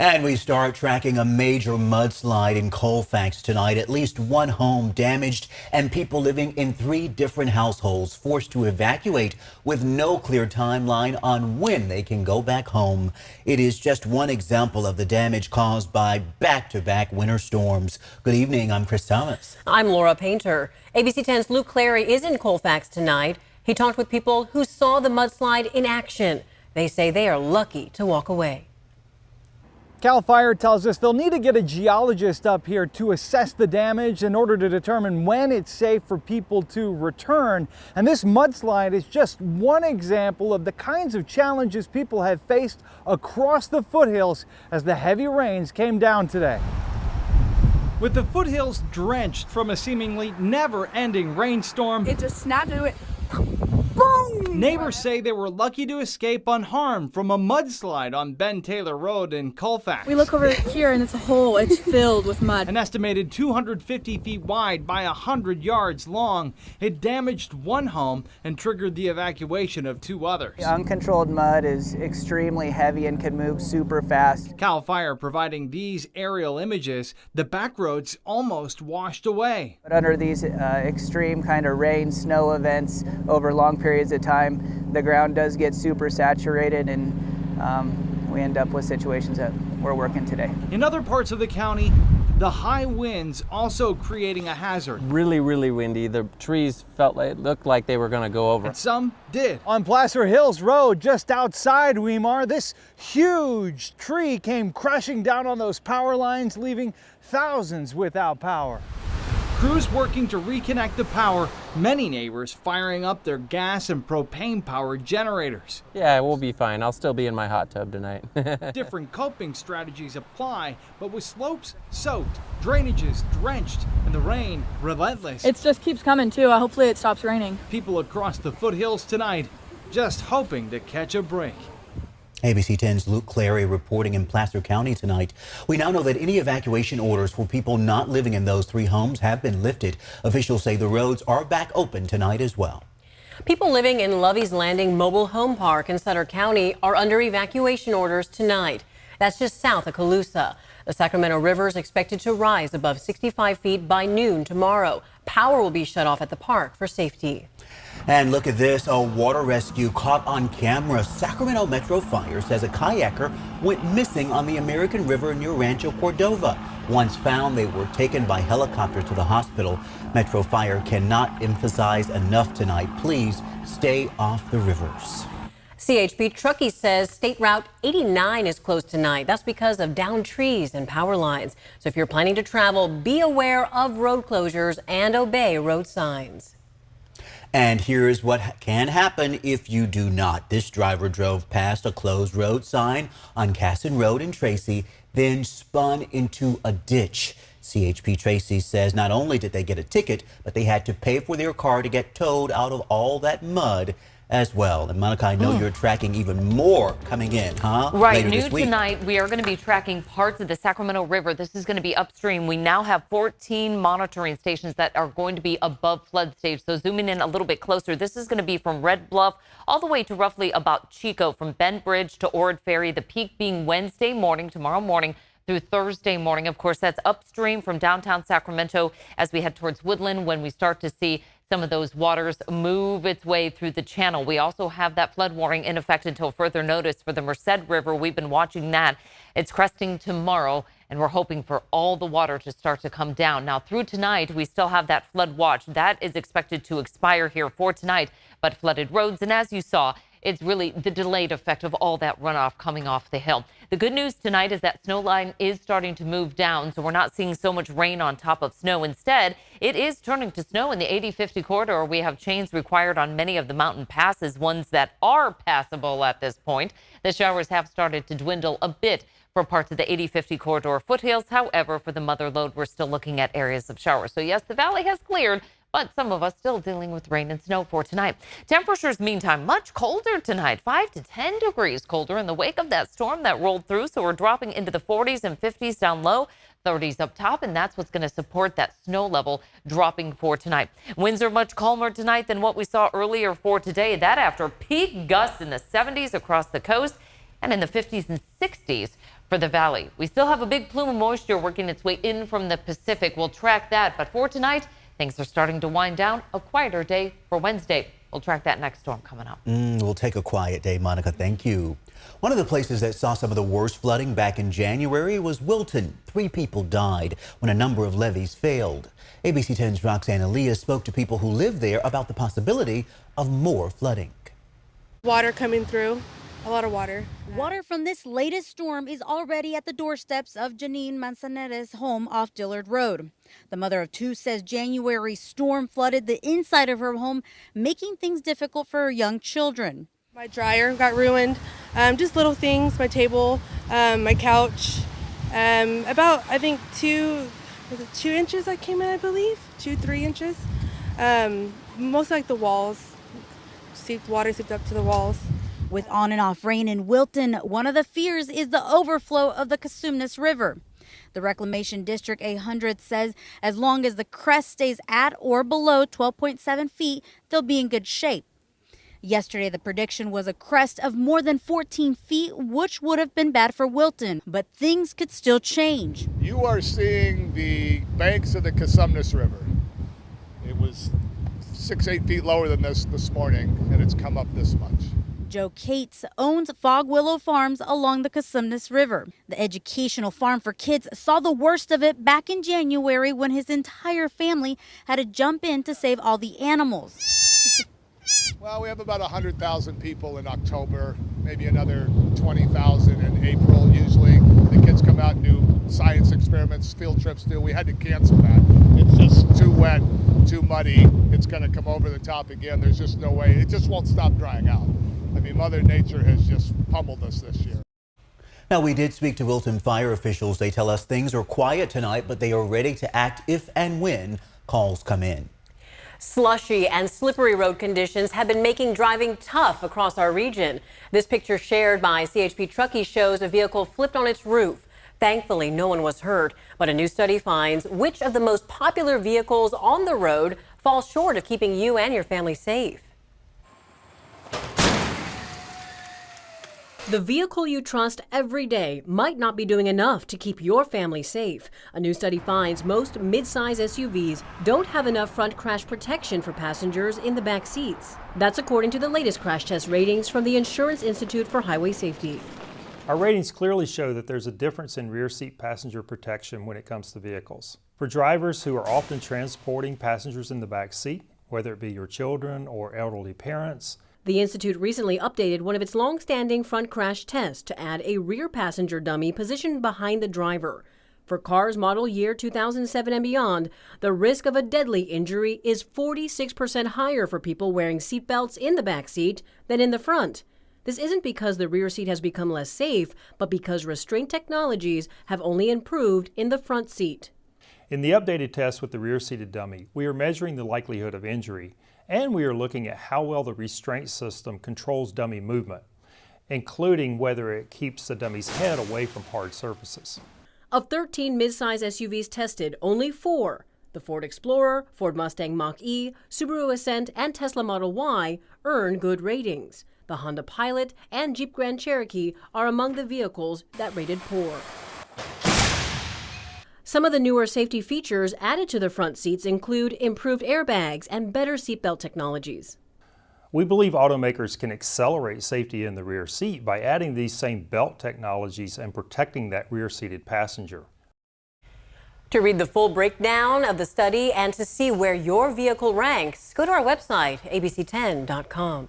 And we start tracking a major mudslide in Colfax tonight. At least one home damaged and people living in 3 different households forced to evacuate with no clear timeline on when they can go back home. It is just one example of the damage caused by back-to-back winter storms. Good evening, I'm Chris Thomas. I'm Laura Painter. ABC 10's Luke Clary is in Colfax tonight. He talked with people who saw the mudslide in action. They say they are lucky to walk away. CAL FIRE tells us they'll need to get a geologist up here to assess the damage in order to determine when it's safe for people to return. And this mudslide is just one example of the kinds of challenges people have faced across the foothills as the heavy rains came down today. With the foothills drenched from a seemingly never-ending rainstorm, it just snapped into it. Boom! Neighbors say they were lucky to escape unharmed from a mudslide on Ben Taylor Road in Colfax. We look over here and it's a hole. It's filled with mud. An estimated 250 feet wide by 100 yards long, it damaged one home and triggered the evacuation of 2 others. Uncontrolled mud is extremely heavy and can move super fast. CAL FIRE providing these aerial images. The back roads almost washed away. But under these extreme kind of rain, snow events over long periods of time, the ground does get super saturated and we end up with situations that we're working today. In other parts of the county, the high winds also creating a hazard. Really windy. The trees looked like they were going to go over. And some did. On Placer Hills Road, just outside Weimar, this huge tree came crashing down on those power lines, leaving thousands without power. Crews working to reconnect the power, many neighbors firing up their gas and propane powered generators. Yeah, we'll be fine. I'll still be in my hot tub tonight. Different coping strategies apply, but with slopes soaked, drainages drenched, and the rain relentless. It just keeps coming too. Hopefully it stops raining. People across the foothills tonight just hoping to catch a break. ABC 10's Luke Clary reporting in Placer County tonight. We now know that any evacuation orders for people not living in those 3 homes have been lifted. Officials say the roads are back open tonight as well. People living in Lovey's Landing Mobile Home Park in Sutter County are under evacuation orders tonight. That's just south of Colusa. The Sacramento River is expected to rise above 65 feet by noon tomorrow. Power will be shut off at the park for safety. And look at this, a water rescue caught on camera. Sacramento Metro Fire says a kayaker went missing on the American River near Rancho Cordova. Once found, they were taken by helicopter to the hospital. Metro Fire cannot emphasize enough tonight. Please stay off the rivers. CHP Truckee says State Route 89 is closed tonight. That's because of downed trees and power lines. So if you're planning to travel, be aware of road closures and obey road signs. And here's what can happen if you do not. This driver drove past a closed road sign on Casson Road in Tracy, then spun into a ditch. CHP Tracy says not only did they get a ticket, but they had to pay for their car to get towed out of all that mud as well. And Monica, I know you're tracking even more coming in, huh? Right, Later new this week. tonight, we are going to be tracking parts of the Sacramento River. This is going to be upstream. We now have 14 monitoring stations that are going to be above flood stage. So zooming in a little bit closer, this is going to be from Red Bluff all the way to roughly about Chico, from Bend Bridge to Ord Ferry, the peak being Wednesday morning, tomorrow morning, through Thursday morning. Of course, that's upstream from downtown Sacramento as we head towards Woodland when we start to see some of those waters move its way through the channel. We also have that flood warning in effect until further notice for the Merced River. We've been watching that. It's cresting tomorrow, and we're hoping for all the water to start to come down. Now, through tonight, we still have that flood watch. That is expected to expire here for tonight, but flooded roads. And as you saw, it's really the delayed effect of all that runoff coming off the hill. The good news tonight is that snow line is starting to move down, so we're not seeing so much rain on top of snow. Instead, it is turning to snow in the 80-50 corridor. We have chains required on many of the mountain passes, ones that are passable at this point. The showers have started to dwindle a bit for parts of the 80-50 corridor foothills. However, for the mother lode, we're still looking at areas of showers. So yes, the valley has cleared, but some of us still dealing with rain and snow for tonight. Temperatures, meantime, much colder tonight, 5 to 10 degrees colder in the wake of that storm that rolled through. So we're dropping into the 40s and 50s down low, 30s up top, and that's what's going to support that snow level dropping for tonight. Winds are much calmer tonight than what we saw earlier for today. That after peak gusts in the 70s across the coast and in the 50s and 60s for the valley. We still have a big plume of moisture working its way in from the Pacific. We'll track that. But for tonight, things are starting to wind down. A quieter day for Wednesday. We'll track that next storm coming up. We'll take a quiet day, Monica. Thank you. One of the places that saw some of the worst flooding back in January was Wilton. 3 people died when a number of levees failed. ABC 10's Roxanne Elias spoke to people who live there about the possibility of more flooding. Water coming through, a lot of water. Water from this latest storm is already at the doorsteps of Janine Manzaneres' home off Dillard Road. The mother of 2 says January's storm flooded the inside of her home, making things difficult for her young children. My dryer got ruined, just little things, my table, my couch. About, I think, 2 inches that came in, I believe, 2-3 inches. Most like the walls, water seeped up to the walls. With on and off rain in Wilton, one of the fears is the overflow of the Cosumnes River. The Reclamation District 800 says as long as the crest stays at or below 12.7 feet, they'll be in good shape. Yesterday, the prediction was a crest of more than 14 feet, which would have been bad for Wilton, but things could still change. You are seeing the banks of the Cosumnes River. It was 6-8 feet lower than this morning, and it's come up this much. Joe Cates owns Fog Willow Farms along the Cosumnes River. The educational farm for kids saw the worst of it back in January when his entire family had to jump in to save all the animals. Well, we have about 100,000 people in October, maybe another 20,000 in April. Usually the kids come out and do science experiments, field trips do. We had to cancel that. It's just too wet, too muddy. It's going to come over the top again. There's just no way. It just won't stop drying out. I mean, Mother Nature has just pummeled us this year. Now, we did speak to Wilton fire officials. They tell us things are quiet tonight, but they are ready to act if and when calls come in. Slushy and slippery road conditions have been making driving tough across our region. This picture shared by CHP Truckee shows a vehicle flipped on its roof. Thankfully, no one was hurt, but a new study finds which of the most popular vehicles on the road falls short of keeping you and your family safe. The vehicle you trust every day might not be doing enough to keep your family safe. A new study finds most mid-size SUVs don't have enough front crash protection for passengers in the back seats. That's according to the latest crash test ratings from the Insurance Institute for Highway Safety. Our ratings clearly show that there's a difference in rear seat passenger protection when it comes to vehicles. For drivers who are often transporting passengers in the back seat, whether it be your children or elderly parents, the Institute recently updated one of its long-standing front crash tests to add a rear passenger dummy positioned behind the driver. For cars model year 2007 and beyond, the risk of a deadly injury is 46% higher for people wearing seatbelts in the back seat than in the front. This isn't because the rear seat has become less safe, but because restraint technologies have only improved in the front seat. In the updated test with the rear-seated dummy, we are measuring the likelihood of injury, and we are looking at how well the restraint system controls dummy movement, including whether it keeps the dummy's head away from hard surfaces. Of 13 midsize SUVs tested, only 4, the Ford Explorer, Ford Mustang Mach-E, Subaru Ascent, and Tesla Model Y, earn good ratings. The Honda Pilot and Jeep Grand Cherokee are among the vehicles that rated poor. Some of the newer safety features added to the front seats include improved airbags and better seatbelt technologies. We believe automakers can accelerate safety in the rear seat by adding these same belt technologies and protecting that rear-seated passenger. To read the full breakdown of the study and to see where your vehicle ranks, go to our website, abc10.com.